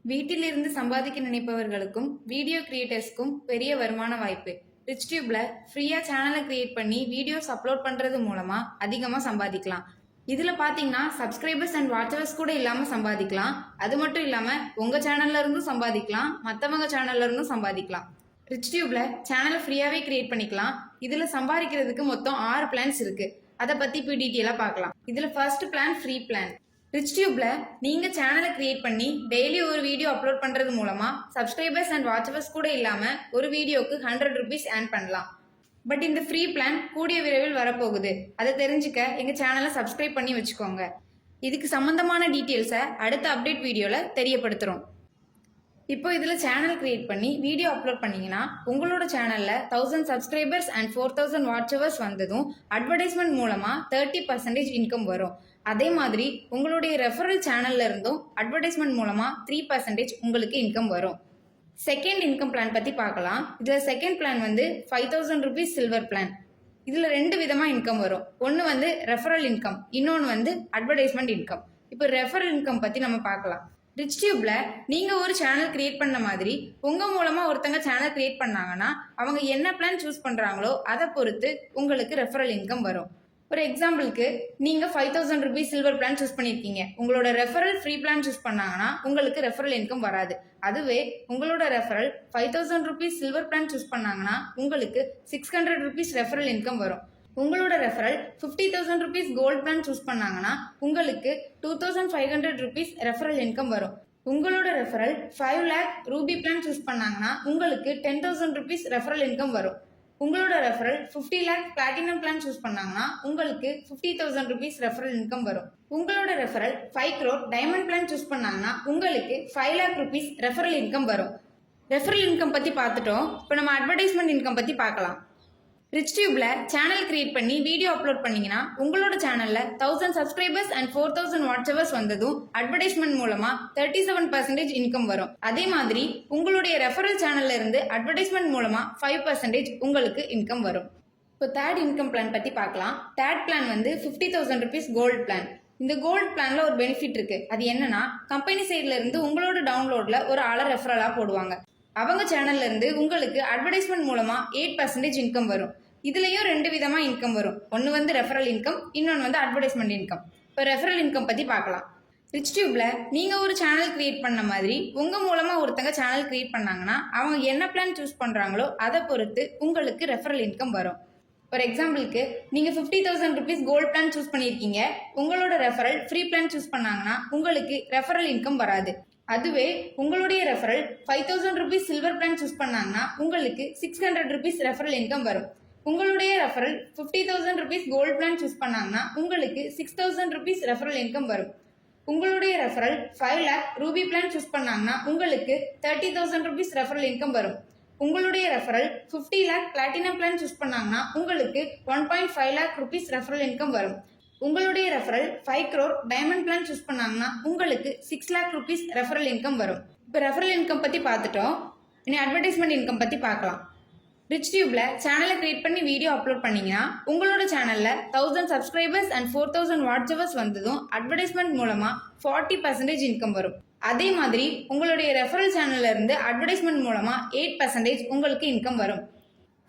வீட்டிலிருந்து சம்பாதிக்க நினைப்பவர்களுக்கும் வீடியோ கிரியேட்டர்ஸ்க்கும் பெரிய வருமான வாய்ப்பு. ரிச் டியூப்ல ஃப்ரீயா சேனலை கிரியேட் பண்ணி வீடியோஸ் அப்லோட் பண்றது மூலமா அதிகமா சம்பாதிக்கலாம். இதுல பாத்தீங்கன்னா சப்ஸ்கிரைபர்ஸ் அண்ட் வாட்சர்ஸ் கூட இல்லாம சம்பாதிக்கலாம். அது மட்டும் இல்லாம உங்க சேனல்ல இருந்தும் சம்பாதிக்கலாம், மத்தவங்க சேனல்ல இருந்தும் சம்பாதிக்கலாம். ரிச் டியூப்ல சேனலை ஃப்ரீயாவே கிரியேட் பண்ணிக்கலாம். இதுல சம்பாதிக்கிறதுக்கு மொத்தம் 6 பிளான்ஸ் இருக்கு. அதை பத்தி இப்போ டீட்டெயிலா பார்க்கலாம். இதுல ஃபர்ஸ்ட் பிளான் ஃப்ரீ பிளான். ரிச் டியூப்ல நீங்க சேனலை கிரியேட் பண்ணி டெய்லி ஒரு வீடியோ அப்லோட் பண்றது மூலமா சப்ஸ்கிரைபர்ஸ் அண்ட் வாட்சர்ஸ் கூட இல்லாம ஒரு வீடியோக்கு 100 rupees ஏர்ன் பண்ணலாம். பட் இந்த ஃப்ரீ பிளான் கூடிய விரைவில் வரப்போகுது. அதை தெரிஞ்சுக்க எங்க சேனலை சப்ஸ்கிரைப் பண்ணி வச்சுக்கோங்க. இதுக்கு சம்பந்தமான டீட்டெயில்ஸை அடுத்த அப்டேட் வீடியோல தெரியப்படுத்துறோம். இப்போ இதுல சேனல் கிரியேட் பண்ணி வீடியோ அப்லோட் பண்ணீங்கன்னா உங்களோட சேனல்ல 1000 சப்ஸ்கிரைபர்ஸ் அண்ட் 4000 வாட்சவர்ஸ் வந்ததும் அட்வர்டைஸ்மெண்ட் மூலமா 30% இன்கம் வரும். அதே மாதிரி உங்களுடைய ரெஃபரல் சேனல்ல இருந்தும் அட்வர்டைஸ்மெண்ட் மூலமா 3% உங்களுக்கு இன்கம் வரும். செகண்ட் இன்கம் பிளான் பத்தி பார்க்கலாம். இதுல செகண்ட் பிளான் வந்து 5000 rupees சில்வர் பிளான். இதுல 2 விதமா இன்கம் வரும். ஒன்னு வந்து ரெஃபரல் இன்கம், இன்னொன்னு வந்து அட்வர்டைஸ்மெண்ட் இன்கம். இப்போ ரெஃபரல் இன்கம் பத்தி நம்ம பார்க்கலாம். ரிச் டியூப்ல நீங்க ஒரு சேனல் கிரியேட் பண்ண மாதிரி உங்க மூலமா ஒருத்தங்க சேனல் கிரியேட் பண்ணாங்கன்னா அவங்க என்ன பிளான் சூஸ் பண்றாங்களோ அதை பொறுத்து உங்களுக்கு ரெஃபரல் இன்கம் வரும். ஒரு எக்ஸாம்பிளுக்கு நீங்க 5000 rupees சில்வர் பிளான் சூஸ் பண்ணிருக்கீங்க. உங்களோட ரெஃபரல் ஃப்ரீ பிளான் சூஸ் பண்ணாங்கன்னா உங்களுக்கு ரெஃபரல் இன்கம் வராது. அதுவே உங்களோட referral 5000 rupees silver plan choose பண்ணாங்கன்னா உங்களுக்கு 600 rupees ரெஃபரல் இன்கம் வரும். உங்களோட referral 50,000 rupees gold plan choose பண்ணாங்கன்னா உங்களுக்கு 2500 rupees ரெஃபரல் இன்கம் வரும். உங்களோட referral 5 lakh ruby plan choose பண்ணாங்கன்னா உங்களுக்கு 10,000 rupees ரெஃபரல் இன்கம் வரும். உங்களோட referral 50 lakh platinum plan choose பண்ணாங்கன்னா உங்களுக்கு 50,000 rupees ரெஃபரல் இன்கம் வரும். உங்களோட referral 5 crore diamond plan choose பண்ணாங்கன்னா உங்களுக்கு 5 lakh rupees ரெஃபரல் இன்கம் வரும். ரெஃபரல் இன்கம் பத்தி பார்த்துட்டோம். இப்போ நம்ம அட்வர்டைஸ்மெண்ட் இன்கம் பத்தி பார்க்கலாம். ரிச் டியூப்ல சேனல் கிரியேட் பண்ணி வீடியோ அப்லோட் பண்ணீங்கன்னா உங்களோட சேனல்ல 1000 சப்ஸ்கிரைபர்ஸ் அண்ட் 4000 வாட்சவர்ஸ் வந்ததும் அட்வர்டைஸ்மெண்ட் மூலமா 37% இன்கம் வரும். அதே மாதிரி உங்களுடைய ரெஃபரல் சேனல்ல இருந்து அட்வர்டைஸ்மெண்ட் மூலமா 5% உங்களுக்கு இன்கம் வரும். இப்போ தேர்ட் இன்கம் பிளான் பத்தி பார்க்கலாம். தேர்ட் பிளான் வந்து 50,000 rupees கோல்ட் பிளான். இந்த கோல்ட் பிளான்ல ஒரு பெனிஃபிட் இருக்கு. அது என்னன்னா கம்பெனி சைட்ல இருந்து உங்களோட டவுன்லோட்ல ஒரு ஆளை ரெஃபரலா போடுவாங்க. அவங்க சேனல்ல இருந்து உங்களுக்கு அட்வர்டைஸ்மெண்ட் மூலமா 8% இன்கம் வரும். இதுலயும் 2 விதமா இன்கம் வரும். ஒன்னு வந்து ரெஃபரல் இன்கம், இன்னொன்னு வந்து அட்வர்டைஸ்மெண்ட் இன்கம். இப்போ ரெஃபரல் இன்கம் பத்தி பார்க்கலாம். ரிச் டியூப்ல நீங்க ஒரு சேனல் கிரியேட் பண்ண மாதிரி உங்க மூலமா ஒருத்தங்க சேனல் கிரியேட் பண்ணாங்கன்னா அவங்க என்ன பிளான் சூஸ் பண்றாங்களோ அதை பொறுத்து உங்களுக்கு ரெஃபரல் இன்கம் வரும். ஒரு எக்ஸாம்பிளுக்கு நீங்க 50,000 rupees கோல்ட் பிளான் சூஸ் பண்ணிருக்கீங்க. உங்களோட ரெஃபரல் ஃப்ரீ பிளான் சூஸ் பண்ணாங்கன்னா உங்களுக்கு ரெஃபரல் இன்கம் வராது. அதுவே உங்களுடைய referral 5,000 rupees silver plan choose பண்ணாங்கன்னா உங்களுக்கு 600 rupees ரெஃபரல் இன்கம் வரும். உங்களுடைய referral 50,000 rupees gold plan choose பண்ணாங்கன்னா உங்களுக்கு 6,000 rupees ரெஃபரல் இன்கம் வரும். உங்களுடைய referral 5 lakh ruby plan choose பண்ணாங்கன்னா உங்களுக்கு 30,000 rupees ரெஃபரல் இன்கம் வரும். உங்களுடைய referral 50 lakh platinum plan choose பண்ணாங்கன்னா உங்களுக்கு 1.5 lakh rupees ரெஃபரல் இன்கம் வரும். உங்களுடைய referral 5 crore diamond plan choose பண்ணாங்கன்னா உங்களுக்கு 6 lakh rupees ரெஃபரல் இன்கம் வரும். இப்போ ரெஃபரல் இன்கம் பத்தி பார்த்துட்டோம். இனி அட்வர்டைஸ்மெண்ட் இன்கம் பத்தி பார்க்கலாம். ரிச் டியூப்ல சேனலை கிரியேட் பண்ணி வீடியோ அப்லோட் பண்ணீங்கன்னா உங்களோட சேனல்ல 1000 சப்ஸ்கிரைபர்ஸ் அண்ட் 4000 வாட்சவர்ஸ் வந்ததும் அட்வர்டைஸ்மெண்ட் மூலமா 40% இன்கம் வரும். அதே மாதிரி உங்களுடைய ரெஃபரல் சேனல்ல இருந்து அட்வர்டைஸ்மெண்ட் மூலமா 8% உங்களுக்கு இன்கம் வரும்.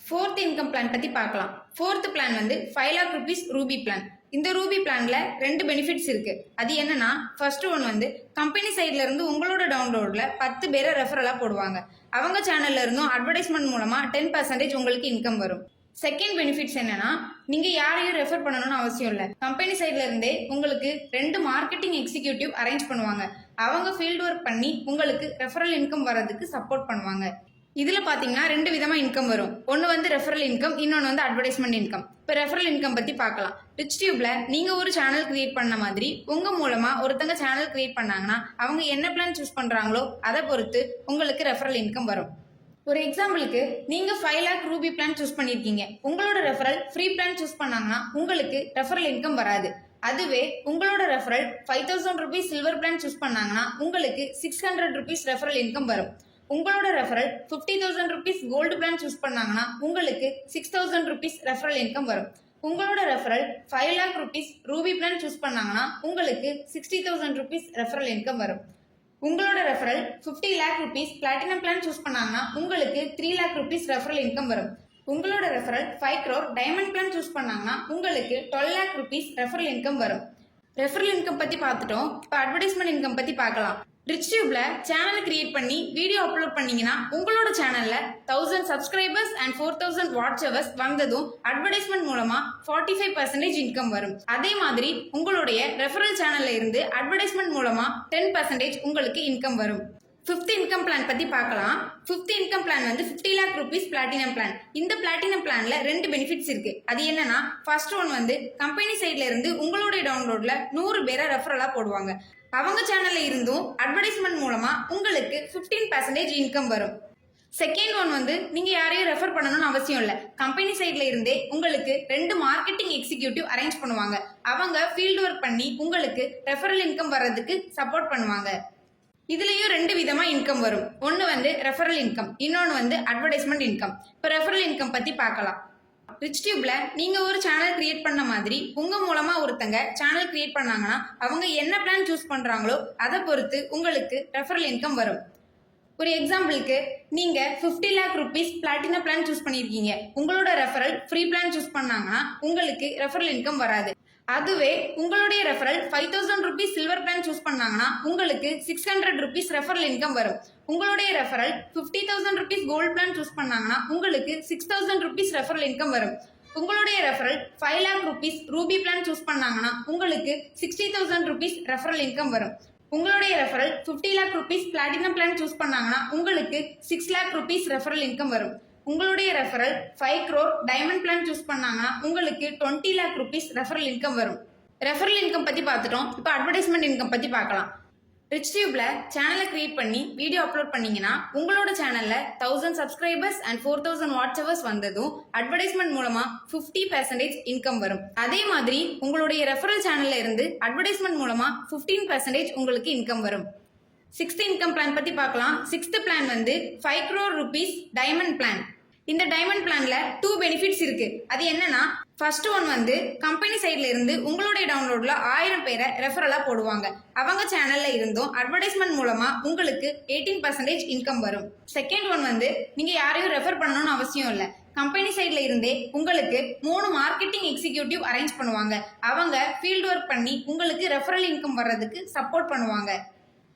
ஃபோர்த் இன்கம் பிளான் பத்தி பார்க்கலாம். ஃபோர்த் பிளான் வந்து 5 lakh rupees ரூபி பிளான். இந்த ரூபி பிளான்ல 2 பெனிஃபிட்ஸ் இருக்கு. அது என்னன்னா ஃபர்ஸ்ட் ஒன் வந்து கம்பெனி சைட்ல இருந்து உங்களோட டவுன்லோட்ல 10 பேரை ரெஃபரலா போடுவாங்க. அவங்க சேனல்ல இருந்தும் அட்வர்டைஸ்மெண்ட் மூலமா 10% உங்களுக்கு இன்கம் வரும். செகண்ட் பெனிஃபிட்ஸ் என்னன்னா நீங்க யாரையும் ரெஃபர் பண்ணணும்னு அவசியம் இல்லை. கம்பெனி சைட்ல இருந்தே உங்களுக்கு 2 மார்க்கெட்டிங் எக்ஸிக்யூட்டிவ் அரேஞ்ச் பண்ணுவாங்க. அவங்க ஃபீல்ட் ஒர்க் பண்ணி உங்களுக்கு ரெஃபரல் இன்கம் வரதுக்கு சப்போர்ட் பண்ணுவாங்க. இதுல பாத்தீங்கன்னா 2 விதமா இன்கம் வரும். ஒன்னு வந்து ரெஃபரல் இன்கம், இன்னொன்னு வந்து அட்வர்டைஸ்மெண்ட் இன்கம். இப்போ ரெஃபரல் இன்கம் பத்தி பார்க்கலாம். ரிச் டியூப்ல நீங்க ஒரு சேனல் கிரியேட் பண்ண மாதிரி உங்க மூலமா ஒருத்தங்க சேனல் கிரியேட் பண்ணாங்கன்னா அவங்க என்ன பிளான் சூஸ் பண்றாங்களோ அதை பொறுத்து உங்களுக்கு ரெஃபரல் இன்கம் வரும். ஒரு எக்ஸாம்பிளுக்கு நீங்க 5 lakh ரூபி பிளான் சூஸ் பண்ணிருக்கீங்க. உங்களோட ரெஃபரல் ஃப்ரீ பிளான் சூஸ் பண்ணாங்கன்னா உங்களுக்கு ரெஃபரல் இன்கம் வராது. அதுவே உங்களோட referral 5,000 rupees silver plan choose பண்ணாங்கன்னா உங்களுக்கு 600 rupees ரெஃபரல் இன்கம் வரும். உங்களோட referral 50,000 rupees gold plan choose பண்ணாங்கன்னா உங்களுக்கு 6,000 rupees ரெஃபரல் இன்கம் வரும். உங்களோட referral 5 lakh rupees ruby plan choose பண்ணாங்கன்னா உங்களுக்கு 60,000 rupees ரெஃபரல் இன்கம் வரும். உங்களோட referral 50 lakh rupees platinum plan choose பண்ணாங்கன்னா உங்களுக்கு 3 லேக் ருபீஸ் ரெஃபரல் இன்கம் வரும். உங்களோட referral 5 crore diamond plan choose பண்ணாங்கன்னா உங்களுக்கு 12 லேக் ருபீஸ் ரெஃபரல் இன்கம் வரும். ரெஃபரல் இன்கம் பத்தி பார்த்துட்டோம். இப்போ அட்வர்டைஸ்மெண்ட் இன்கம் பத்தி பார்க்கலாம். ரிச்டியூப்ல சேனல் கிரியேட் பண்ணி வீடியோ அப்லோட் பண்ணீங்கன்னா உங்களோட சேனல்ல 1000 சப்ஸ்கிரைபர்ஸ் அண்ட் 4000 வாட்ச் ஹவர்ஸ் வந்ததும் அட்வர்டைஸ்மெண்ட் மூலமா 45% இன்கம் வரும். அதே மாதிரி உங்களுடைய ரெஃபரல் சேனல்ல இருந்து அட்வர்டைஸ்மெண்ட் மூலமா 10% உங்களுக்கு இன்கம் வரும். ஃபிஃப்த் இன்கம் பிளான் பத்தி பார்க்கலாம். ஃபிஃப்த் இன்கம் பிளான் வந்து 50 லேக் ருபீஸ் பிளாட்டினம் பிளான். இந்த பிளாட்டினம் பிளான்ல 2 பெனிஃபிட்ஸ் இருக்கு. அது என்னன்னா, ஃபர்ஸ்ட் ஒன் வந்து கம்பெனி சைட்ல இருந்து உங்களுடைய டவுன்லோட்ல 100 பேரை ரெஃபரலா போடுவாங்க. அவங்க சேனல்ல இருந்தும் அட்வர்டைஸ்மெண்ட் மூலமா உங்களுக்கு 15% இன்கம் வரும். செகண்ட் ஒன் வந்து நீங்க யாரையும் ரெஃபர் பண்ணணும்னு அவசியம் இல்ல. கம்பெனி சைட்ல இருந்தே உங்களுக்கு 2 மார்க்கெட்டிங் எக்ஸிக்யூட்டிவ் அரேஞ்ச் பண்ணுவாங்க. அவங்க ஃபீல்ட் ஒர்க் பண்ணி உங்களுக்கு ரெஃபரல் இன்கம் வர்றதுக்கு சப்போர்ட் பண்ணுவாங்க. இதுலயும் 2 விதமா இன்கம் வரும். ஒன்னு வந்து ரெஃபரல் இன்கம், இன்னொன்னு வந்து அட்வர்டைஸ்மெண்ட் இன்கம். இப்போ ரெஃபரல் இன்கம் பத்தி பார்க்கலாம். ரிச்டியூப்ல நீங்க ஒரு சேனல் கிரியேட் பண்ண மாதிரி உங்க மூலமா ஒருத்தங்க சேனல் கிரியேட் பண்ணாங்கன்னா அவங்க என்ன பிளான் சூஸ் பண்றாங்களோ அதை பொறுத்து உங்களுக்கு ரெஃபரல் இன்கம் வரும். ஒரு எக்ஸாம்பிளுக்கு நீங்க 50 lakh rupees platinum plan choose பண்ணிருக்கீங்க. உங்களோட ரெஃபரல் ஃப்ரீ பிளான் சூஸ் பண்ணாங்கன்னா உங்களுக்கு ரெஃபரல் இன்கம் வராது. அதுவே உங்களுடைய referral 5000 rupees silver plan choose பண்ணாங்கன்னா உங்களுக்கு 600 ருபீஸ் ரெஃபரல் இன்கம் வரும். உங்களுடைய referral 50,000 rupees gold plan choose பண்ணாங்கன்னா உங்களுக்கு 6000 ருபீஸ் ரெஃபரல் இன்கம் வரும். உங்களுடைய referral 5 lakh rupees ruby plan choose பண்ணாங்கன்னா உங்களுக்கு 60,000 ருபீஸ் ரெஃபரல் இன்கம் வரும். உங்களுடைய referral 50 lakh rupees platinum plan choose பண்ணாங்கன்னா உங்களுக்கு 6 லேக் ருபீஸ் ரெஃபரல் இன்கம் வரும். உங்களுடைய referral 5 crore diamond plan choose பண்ணாங்கன்னா உங்களுக்கு 20 லேக் ருபீஸ் ரெஃபரல் இன்கம் வரும். ரெஃபரல் இன்கம் பத்தி பார்த்துட்டோம். இப்போ அட்வர்டைஸ்மெண்ட் இன்கம் பத்தி பார்க்கலாம். ரிச்டியூப்ல சேனலை கிரியேட் பண்ணி வீடியோ அப்லோட் பண்ணீங்கன்னா உங்களோட சேனல்ல 1000 சப்ஸ்கிரைபர்ஸ் அண்ட் 4000 வாட்ச் ஹவர்ஸ் வந்ததும் அட்வர்டைஸ்மெண்ட் மூலமா 50% இன்கம் வரும். அதே மாதிரி உங்களுடைய ரெஃபரல் சேனல்ல இருந்து அட்வர்டைஸ்மெண்ட் மூலமா 15% உங்களுக்கு இன்கம் வரும். 6th இன்கம் பிளான் பத்தி பார்க்கலாம். 6th பிளான் வந்து 5 crore ருபீஸ் டைமண்ட் பிளான். இந்த டைமண்ட் பிளான்ல 2 பெனிஃபிட்ஸ் இருக்கு. அது என்னன்னா, ஃபர்ஸ்ட் ஒன் வந்து கம்பெனி சைட்ல இருந்து உங்களுடைய டவுன்லோட்ல 1000 பேரை ரெஃபரலா போடுவாங்க. அவங்க சேனல்ல இருந்தும் அட்வர்டைஸ்மெண்ட் மூலமா உங்களுக்கு 18% இன்கம் வரும். செகண்ட் ஒன் வந்து நீங்க யாரையும் ரெஃபர் பண்ணணும்னு அவசியம் இல்லை. கம்பெனி சைட்ல இருந்தே உங்களுக்கு 3 மார்க்கெட்டிங் எக்ஸிக்யூட்டிவ் அரேஞ்ச் பண்ணுவாங்க. அவங்க ஃபீல்ட் ஒர்க் பண்ணி உங்களுக்கு ரெஃபரல் இன்கம் வர்றதுக்கு சப்போர்ட் பண்ணுவாங்க.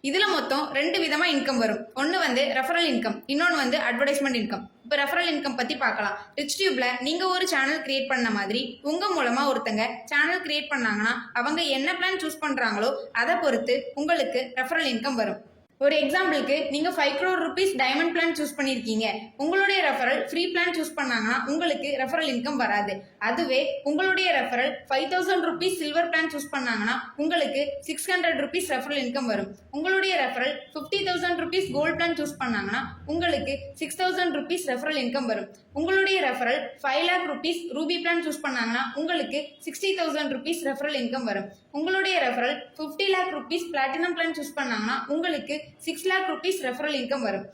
இதுல மொத்தம் 2 விதமா இன்கம் வரும். ஒன்னு வந்து ரெஃபரல் இன்கம், இன்னொன்னு வந்து அட்வர்டைஸ்மெண்ட் இன்கம். இப்போ ரெஃபரல் இன்கம் பத்தி பார்க்கலாம். ரிச்டியூப்ல நீங்க ஒரு சேனல் கிரியேட் பண்ண மாதிரி உங்க மூலமா ஒருத்தங்க சேனல் கிரியேட் பண்ணாங்கன்னா அவங்க என்ன பிளான் சூஸ் பண்றாங்களோ அதை பொறுத்து உங்களுக்கு ரெஃபரல் இன்கம் வரும். ஒரு எக்ஸாம்பிளுக்கு நீங்க 5 crore rupees diamond plan choose பண்ணிருக்கீங்க. உங்களுடைய ரெஃபரல் ஃப்ரீ பிளான் சூஸ் பண்ணாங்கன்னா உங்களுக்கு ரெஃபரல் இன்கம் வராது. அதுவே உங்களுடைய referral 5000 rupees silver plan choose பண்ணாங்கன்னா உங்களுக்கு 600 ருபீஸ் ரெஃபரல் இன்கம் வரும். உங்களுடைய referral 50,000 rupees gold plan choose பண்ணாங்கன்னா உங்களுக்கு 6000 ருபீஸ் ரெஃபரல் இன்கம் வரும். உங்களுடைய referral 5 lakh rupees ruby plan choose பண்ணாங்கன்னா உங்களுக்கு 60,000 ருபீஸ் ரெஃபரல் இன்கம் வரும். உங்களுடைய referral 50 lakh rupees platinum plan choose பண்ணாங்கன்னா உங்களுக்கு 6 லேக் ருபீஸ் ரெஃபரல் இன்கம் வரும்.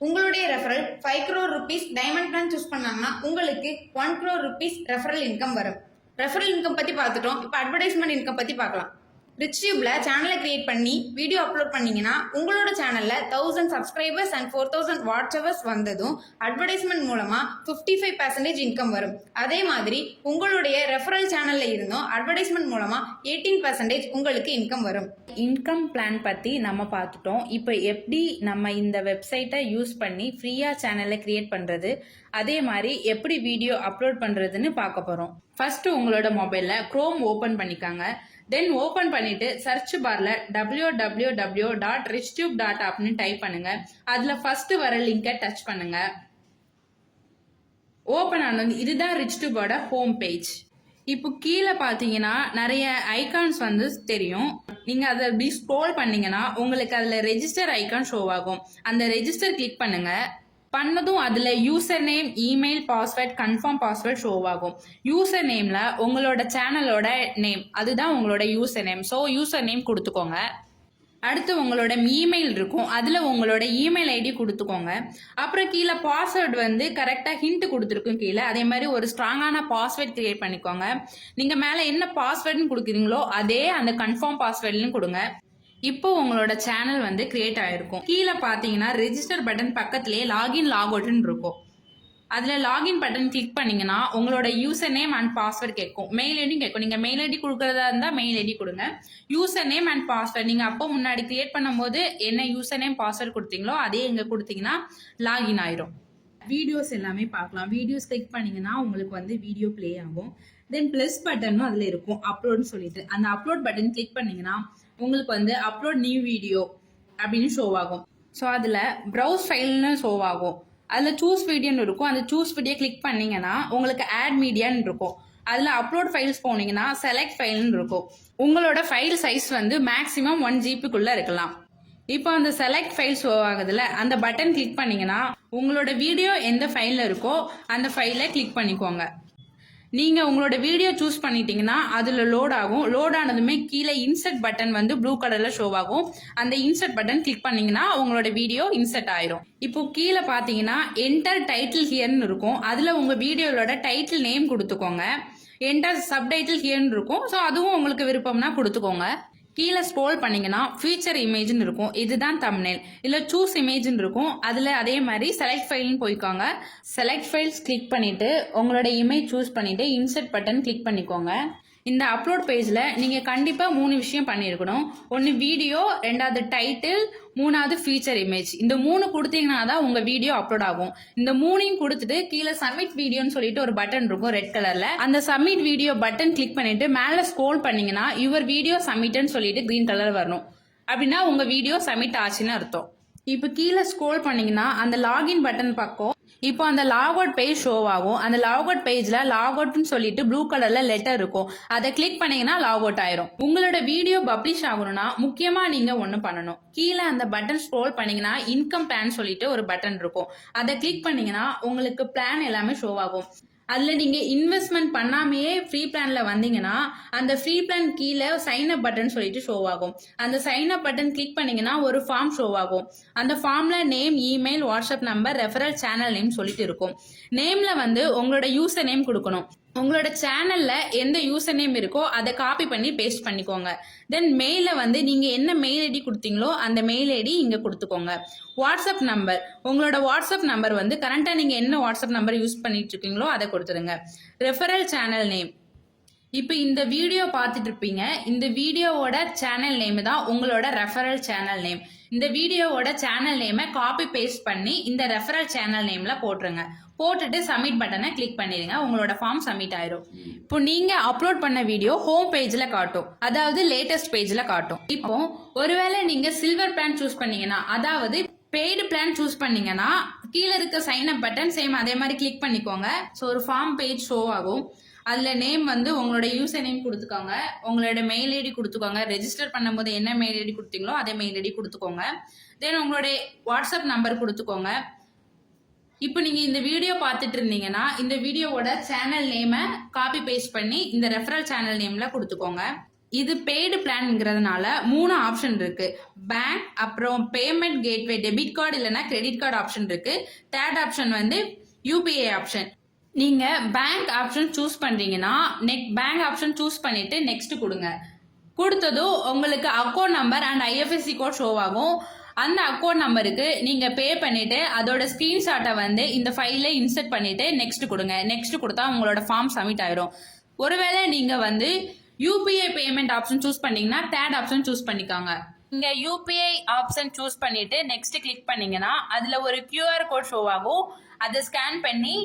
உங்களுடைய referral 5 crore rupees diamond plan choose பண்ணாங்கன்னா உங்களுக்கு 1 crore ருபீஸ் ரெஃபரல் இன்கம் வரும். ரெஃபரல் இன்கம் பத்தி பார்த்துட்டோம். இப்போ அட்வர்டைஸ்மெண்ட் இன்கம் பத்தி பார்க்கலாம். ரிச்டியூப்ல சேனலை கிரியேட் பண்ணி வீடியோ அப்லோட் பண்ணீங்கன்னா உங்களோட சேனல்ல 1000 சப்ஸ்கிரைபர்ஸ் அண்ட் 4000 வாட்ச் ஹவர்ஸ் வந்ததும் அட்வர்டைஸ்மெண்ட் மூலமா 55% இன்கம் வரும். அதே மாதிரி உங்களுடைய ரெஃபரல் சேனல்ல இருந்தும் அட்வர்டைஸ்மெண்ட் மூலமா 18% உங்களுக்கு இன்கம் வரும். இன்கம் பிளான் பற்றி நம்ம பார்த்துட்டோம். இப்போ எப்படி நம்ம இந்த வெப்சைட்டை யூஸ் பண்ணி ஃப்ரீயாக சேனலை கிரியேட் பண்ணுறது, அதே மாதிரி எப்படி வீடியோ அப்லோட் பண்ணுறதுன்னு பார்க்க போகிறோம். ஃபர்ஸ்ட் உங்களோட மொபைலில் க்ரோம் ஓப்பன் பண்ணிக்காங்க. தென் ஓப்பன் பண்ணிட்டு சர்ச் பார்ல www.richtube.appன்னு டைப் பண்ணுங்க. அதுல ஃபர்ஸ்ட் வர லிங்கை டச் பண்ணுங்க. ஓப்பன் ஆனது இதுதான் ரிச்டியூபோட ஹோம் பேஜ். இப்போ கீழே பார்த்தீங்கன்னா நிறைய ஐகான்ஸ் வந்து தெரியும். நீங்க அதை அப்படி ஸ்க்ரோல் பண்ணீங்கன்னா உங்களுக்கு அதுல ரெஜிஸ்டர் ஐகான் ஷோ ஆகும். அந்த ரெஜிஸ்டர் கிளிக் பண்ணுங்க. பண்ணதும் அதுல user name, email, password, confirm password show ஆகும். யூசர் நேம்ல உங்களோட சேனலோட நேம், அதுதான் உங்களோட user name. So user name கொடுத்துக்கோங்க. அடுத்து உங்களோட இமெயில் இருக்கும், அதுல உங்களோட இமெயில் ஐடி கொடுத்துக்கோங்க. அப்புறம் கீழே பாஸ்வேர்டு வந்து கரெக்டா ஹிண்ட் கொடுத்துருக்கும் கீழே. அதே மாதிரி ஒரு ஸ்ட்ராங்கான பாஸ்வேர்ட் கிரியேட் பண்ணிக்கோங்க. நீங்க மேல என்ன பாஸ்வேர்டுன்னு கொடுக்குறீங்களோ அதே அந்த கன்ஃபார்ம் பாஸ்வேர்ட்லயும் கொடுங்க. இப்போ உங்களோட சேனல் வந்து கிரியேட் ஆயிருக்கும். கீழே பார்த்தீங்கன்னா ரெஜிஸ்டர் பட்டன் பக்கத்திலேயே லாகின் லாகவுட்னு இருக்கும். அதில் லாகின் பட்டன் கிளிக் பண்ணீங்கன்னா உங்களோட யூசர் நேம் அண்ட் பாஸ்வேர்ட் கேட்கும். மெயில் ஐடியும் கேட்கும். நீங்கள் மெயில் ஐடி கொடுக்குறதா இருந்தால் மெயில் ஐடி கொடுங்க. யூசர் நேம் அண்ட் பாஸ்வேர்ட் நீங்கள் அப்போ முன்னாடி கிரியேட் பண்ணும்போது என்ன யூசர் நேம் பாஸ்வேர்ட் கொடுத்தீங்களோ அதே இங்கே கொடுத்தீங்கன்னா லாகின் ஆயிரும். வீடியோஸ் எல்லாமே பார்க்கலாம். வீடியோஸ் கிளிக் பண்ணீங்கன்னா உங்களுக்கு வந்து வீடியோ ப்ளே ஆகும். தென் ப்ளஸ் பட்டனும் அதில் இருக்கும் அப்லோட்னு சொல்லிட்டு. அந்த அப்லோட் பட்டன் கிளிக் பண்ணீங்கன்னா உங்களுக்கு வந்து அப்லோட் நியூ வீடியோ அப்படின்னு ஷோ ஆகும். ஸோ அதில் ப்ரௌஸ் ஃபைல்னு ஷோ ஆகும். அதில் சூஸ் வீடியோன்னு இருக்கும். அந்த சூஸ் வீடியோ கிளிக் பண்ணீங்கன்னா உங்களுக்கு ஆட் மீடியான்னு இருக்கும். அதில் அப்லோட் ஃபைல்ஸ் போனீங்கன்னா செலக்ட் ஃபைல்னு இருக்கும். உங்களோட ஃபைல் சைஸ் வந்து மேக்ஸிமம் 1 GB இருக்கலாம். இப்போ அந்த செலக்ட் ஃபைல் ஷோ ஆகுதுல, அந்த பட்டன் கிளிக் பண்ணீங்கன்னா உங்களோட வீடியோ எந்த ஃபைலில் இருக்கோ அந்த ஃபைலை கிளிக் பண்ணிக்கோங்க. நீங்கள் உங்களோட வீடியோ சூஸ் பண்ணிட்டீங்கன்னா அதில் லோட் ஆகும். லோட் ஆனதுமே கீழே இன்சர்ட் பட்டன் வந்து ப்ளூ கலரில் ஷோ ஆகும். அந்த இன்சர்ட் பட்டன் கிளிக் பண்ணீங்கன்னா உங்களோட வீடியோ இன்சர்ட் ஆயிரும். இப்போ கீழே பார்த்தீங்கன்னா என்டர் டைட்டில் ஹியர்னு இருக்கும். அதில் உங்கள் வீடியோவோட டைட்டில் நேம் கொடுத்துக்கோங்க. என்டர் சப்டைட்டில் ஹியர்னு இருக்கும். ஸோ அதுவும் உங்களுக்கு விருப்பம்னா கொடுத்துக்கோங்க. கீழே ஸ்க்ரோல் பண்ணீங்கன்னா ஃபீச்சர் இமேஜ்னு இருக்கும். இதுதான் தம்ப்நெயில். இல்லை சூஸ் இமேஜ்னு இருக்கும். அதில் அதே மாதிரி செலக்ட் ஃபைல்னு போய்க்கோங்க. செலக்ட் ஃபைல்ஸ் கிளிக் பண்ணிவிட்டு உங்களோட இமேஜ் சூஸ் பண்ணிவிட்டு இன்சர்ட் பட்டன் கிளிக் பண்ணிக்கோங்க. இந்த அப்லோட் பேஜில் நீங்கள் கண்டிப்பாக 3 விஷயம் பண்ணியிருக்கணும். ஒன்று வீடியோ, 2வது டைட்டில், 3வது ஃபீச்சர் இமேஜ். இந்த 3 கொடுத்தீங்கன்னா தான் உங்கள் வீடியோ அப்லோட் ஆகும். இந்த 3ஐயும் கொடுத்துட்டு கீழே சப்மிட் வீடியோன்னு சொல்லிட்டு ஒரு பட்டன் இருக்கும் ரெட் கலரில். அந்த சப்மிட் வீடியோ பட்டன் கிளிக் பண்ணிட்டு மேலே ஸ்க்ரோல் பண்ணீங்கன்னா யுவர் வீடியோ சப்மிட்னு சொல்லிட்டு க்ரீன் கலர் வரணும். அப்படின்னா உங்கள் வீடியோ சப்மிட் ஆச்சுன்னு அர்த்தம். இப்போ கீழே ஸ்க்ரோல் பண்ணீங்கன்னா அந்த லாகின் பட்டன் பக்கம் இப்போ அந்த லாக் அவுட் பேஜ் ஷோ ஆகும். அந்த லாக் அவுட் பேஜ்ல லாக் அவுட்னு சொல்லிட்டு ப்ளூ கலர்ல லெட்டர் இருக்கும். அதை கிளிக் பண்ணீங்கன்னா லாக் அவுட் ஆயிரும். உங்களோட வீடியோ பப்ளிஷ் ஆகணும்னா முக்கியமா நீங்க ஒன்று பண்ணணும். கீழே அந்த பட்டன் ஸ்க்ரோல் பண்ணீங்கன்னா இன்கம் பிளான் சொல்லிட்டு ஒரு பட்டன் இருக்கும். அதை கிளிக் பண்ணீங்கன்னா உங்களுக்கு பிளான் எல்லாமே ஷோ ஆகும். அதில் நீங்கள் இன்வெஸ்ட்மெண்ட் பண்ணாமையே ஃப்ரீ பிளானில் வந்தீங்கன்னா அந்த ஃப்ரீ பிளான் கீழே சைன் அப் பட்டன் சொல்லிட்டு ஷோ ஆகும். அந்த சைன் அப் பட்டன் கிளிக் பண்ணீங்கன்னா ஒரு ஃபார்ம் ஷோ ஆகும். அந்த ஃபார்மில் name, email, WhatsApp number, referral channel name சொல்லிட்டு இருக்கும். நேமில் வந்து உங்களோட யூசர் நேம் கொடுக்கணும். உங்களோட சேனலில் எந்த யூசர் நேம் இருக்கோ அதை காப்பி பண்ணி பேஸ்ட் பண்ணிக்கோங்க. தென் மெயிலில் வந்து நீங்கள் என்ன மெயில் ஐடி கொடுத்தீங்களோ அந்த மெயில் ஐடி இங்கே கொடுத்துக்கோங்க. வாட்ஸ்அப் நம்பர், உங்களோட வாட்ஸ்அப் நம்பர் வந்து கரண்ட்டாக நீங்கள் என்ன வாட்ஸ்அப் நம்பர் யூஸ் பண்ணிட்டு இருக்கீங்களோ அதை கொடுத்துருங்க. ரெஃபரல் சேனல் நேம், இப்போ இந்த வீடியோ பார்த்துட்டு இருப்பீங்க. இந்த வீடியோவோட சேனல் நேம் தான் உங்களோட ரெஃபரல் சேனல் நேம். இந்த வீடியோவோட சேனல் நேமை காப்பி பேஸ்ட் பண்ணி இந்த ரெஃபரல் சேனல் நேமில் போட்டுருங்க. போட்டுட்டு சப்மிட் பட்டனை கிளிக் பண்ணிடுங்க. உங்களோட ஃபார்ம் சப்மிட் ஆயிரும். இப்போ நீங்க அப்லோட் பண்ண வீடியோ ஹோம் பேஜ்ல காட்டும், அதாவது லேட்டஸ்ட் பேஜ்ல காட்டும். இப்போ ஒருவேளை நீங்க சில்வர் பிளான் சூஸ் பண்ணீங்கன்னா, அதாவது பெய்டு பிளான் சூஸ் பண்ணீங்கன்னா கீழே இருக்க சைன் அப் பட்டன் சேம் அதே மாதிரி கிளிக் பண்ணிக்கோங்க. ஸோ ஒரு ஃபார்ம் பேஜ் ஷோ ஆகும். அதில் நேம் வந்து உங்களோட யூசர் நேம் கொடுத்துக்கோங்க. உங்களோட மெயில் ஐடி கொடுத்துக்கோங்க. ரெஜிஸ்டர் பண்ணும்போது என்ன மெயில் ஐடி கொடுத்தீங்களோ அதே மெயில் ஐடி கொடுத்துக்கோங்க. தென் உங்களுடைய வாட்ஸ்அப் நம்பர் கொடுத்துக்கோங்க. இப்போ நீங்கள் இந்த வீடியோ பார்த்துட்டு இருந்தீங்கன்னா இந்த வீடியோவோட சேனல் நேமை காப்பி பேஸ்ட் பண்ணி இந்த ரெஃபரல் சேனல் நேமில் கொடுத்துக்கோங்க. இது பெய்டு பிளான்ங்கிறதுனால 3 ஆப்ஷன் இருக்கு. பேங்க், அப்புறம் பேமெண்ட் கேட்வே, டெபிட் கார்டு இல்லைன்னா கிரெடிட் கார்டு ஆப்ஷன் இருக்கு. தேர்ட் ஆப்ஷன் வந்து யூபிஐ ஆப்ஷன். நீங்க பேங்க் ஆப்ஷன் சூஸ் பண்றீங்கன்னா பேங்க் ஆப்ஷன் சூஸ் பண்ணிட்டு நெக்ஸ்ட் கொடுங்க. கொடுத்ததும் உங்களுக்கு account number and IFSC code show ஆகும். அந்த அக்கௌண்ட் நம்பருக்கு நீங்க பே பண்ணிட்டு அதோட ஸ்கிரீன்ஷாட்டை வந்து இந்த ஃபைல்ல இன்சர்ட் பண்ணிட்டு நெக்ஸ்ட் கொடுங்க. நெக்ஸ்ட் கொடுத்தா உங்களோட ஃபார்ம் சப்மிட் ஆயிரும். ஒருவேளை நீங்க வந்து யூபிஐ பேமெண்ட் ஆப்ஷன் சூஸ் பண்ணீங்கன்னா தேர்ட் ஆப்ஷன் சூஸ் பண்ணிக்கோங்க. இங்க யூபிஐ ஆப்ஷன் சூஸ் பண்ணிட்டு நெக்ஸ்ட் கிளிக் பண்ணீங்கன்னா அதுல ஒரு QR கோட் ஷோ ஆகும். அதை ஸ்கேன் பண்ணி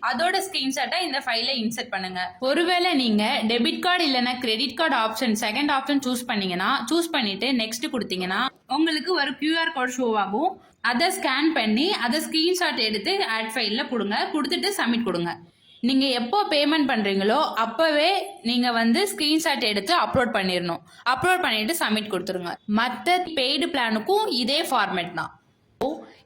அதோட ஸ்கிரீன்ஷாட்டை இந்த ஃபைல இன்சர்ட் பண்ணுங்க. ஒருவேளை நீங்க டெபிட் கார்டு இல்லைன்னா credit card option second option choose பண்ணீங்கன்னா சூஸ் பண்ணிட்டு நெக்ஸ்ட் கொடுத்தீங்கன்னா உங்களுக்கு ஒரு QR கோட் ஷோ ஆகும். அதை ஸ்கேன் பண்ணி அதை ஸ்கிரீன்ஷாட் எடுத்து ஆட் ஃபைல்ல கொடுங்க. கொடுத்துட்டு சப்மிட் கொடுங்க. நீங்க எப்போ பேமெண்ட் பண்றீங்களோ அப்பவே நீங்க வந்து ஸ்கிரீன்ஷாட் எடுத்து அப்லோட் பண்ணிடணும். அப்லோட் பண்ணிட்டு சப்மிட் கொடுத்துருங்க. மற்ற பெய்டு பிளானுக்கும் இதே ஃபார்மேட் தான்.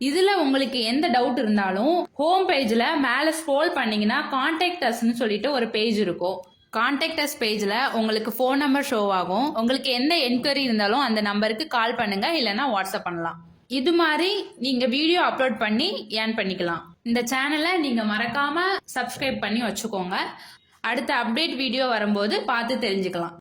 இதுல உங்களுக்கு எந்த டவுட் இருந்தாலும் ஹோம் பேஜ்ல மேல ஸ்க்ரோல் பண்ணீங்கன்னா கான்டாக்ட் அஸ்ன்னு சொல்லிட்டு ஒரு பேஜ் இருக்கும். கான்டாக்ட் அஸ் பேஜ்ல உங்களுக்கு ஃபோன் நம்பர் ஷோ ஆகும். உங்களுக்கு எந்த என்கொயரி இருந்தாலும் அந்த நம்பருக்கு கால் பண்ணுங்க, இல்லைன்னா வாட்ஸ்அப் பண்ணலாம். இது மாதிரி நீங்க வீடியோ அப்லோட் பண்ணி ஏர்ன் பண்ணிக்கலாம். இந்த சேனலை நீங்க மறக்காம சப்ஸ்கிரைப் பண்ணி வச்சுக்கோங்க. அடுத்த அப்டேட் வீடியோ வரும்போது பார்த்து தெரிஞ்சுக்கலாம்.